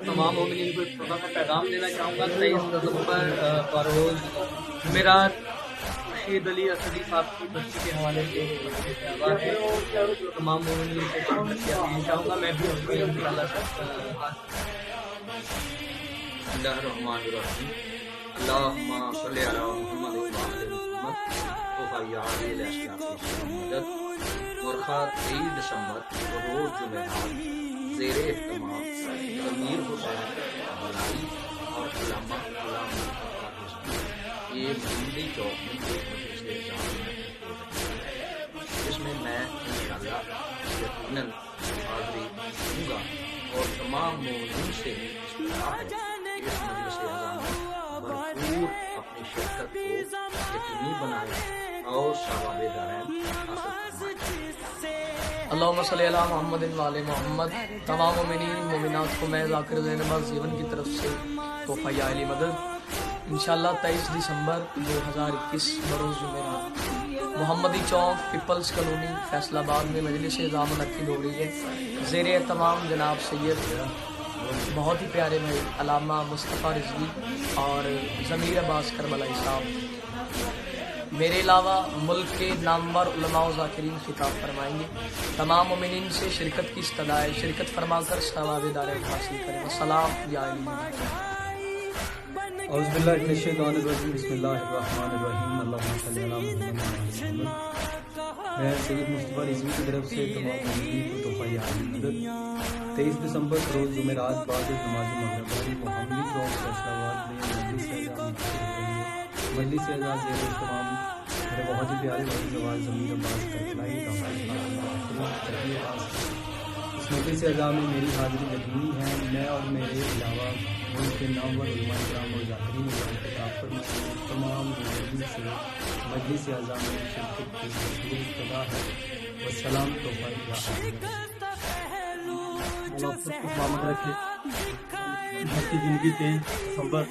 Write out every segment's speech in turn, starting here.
تمام مومنین کو ایک چھوٹا سا پیغام دینا چاہوں گا. 23 دسمبر بروز جمعرات رشید علی اسدی صاحب کی بچی کے حوالے سے آواز ہے. تمام مومنین سے شرکت کی اپیل چاہوں گا. میں بھی اس میں انشاءاللہ بسم اللہ الرحمن الرحیم. اللہم صلی علی محمد و آل محمد وفیاء مدد. ورخہ 23 دسمبر بروز جمعرات زیر اہتمام ضمیر حسین بلائی اور علامہ یہ محمدی چوک میں ایک مجلس اعزاز جس میں میں انشاءاللہ یقیناً حاضری دوں گا اور تمام مومنین سے استدعا ہے کہ اس مجلس اعزاز میں بھرپور اپنی شرکت کو یقینی بنائیں اور ثواب دارین حاصل فرمائیں. اللہم صلی علی محمد و آل محمد. تمام مومنین مومنات کو میں ذاکر زینبہ زیون کی طرف سے تحفہ علی مدد انشاءاللہ 23 دسمبر 2021 بروز جمعرات محمدی چوک پیپلز کالونی فیصل آباد میں مجلس اعزاز منعقد ہو رہی ہے. زیر اہتمام جناب سید بہت ہی پیارے بھائی علامہ مصطفیٰ رضوی اور ضمیر عباس کربلائی صاحب. میرے علاوہ ملک کے نامور علماء و ذاکرین خطاب فرمائیں گے. تمام مومنین سے شرکت کی استدعا ہے. شرکت فرما کر ثواب دارین حاصل کریں. السلام یا علی. اعوذ باللہ من الشیطان الرجیم. بسم اللہ الرحمن الرحیم. اللہم صلی علی محمد. میں سید مصطفیٰ رضوی کی طرف سے تمام مومنین کو تحفہ علی مدد 23 دسمبر روز جمعرات بعد نماز مغرب محمدی چوک فیصل آباد میں مجلس اعزاز زیر اہتمام میرے بہت ہی پیارے بھائی زوال ضمیر عباس کربلائی اس مجلس اعزاز میں میری حاضری یقینی ہے. میں اور میرے علاوہ ملک کے نامور علماء کرام اور ذاکرین خطاب فرمائیں تمام مومنین سے مجلس اعزاز میں شرکت کی بھرپور استدعا ہے. والسلام. تحفہ سلامت رکھے. بھرتی زندگی 23 دسمبر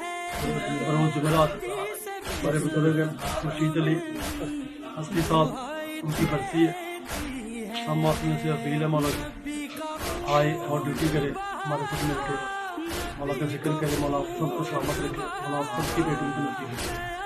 بروز جمعرات ہمارے بزرگ رشید علی اسدی صاحب ان کی برسی ہے. ہم اپنے سے اپیل ہے مولا آئے اور ڈیوٹی کرے ہمارے خود میں رکھے. مولا کا ذکر کرے. مولا سب کو سلامت رکھے. مولا سب کی بیٹوں کی نصیب ہے.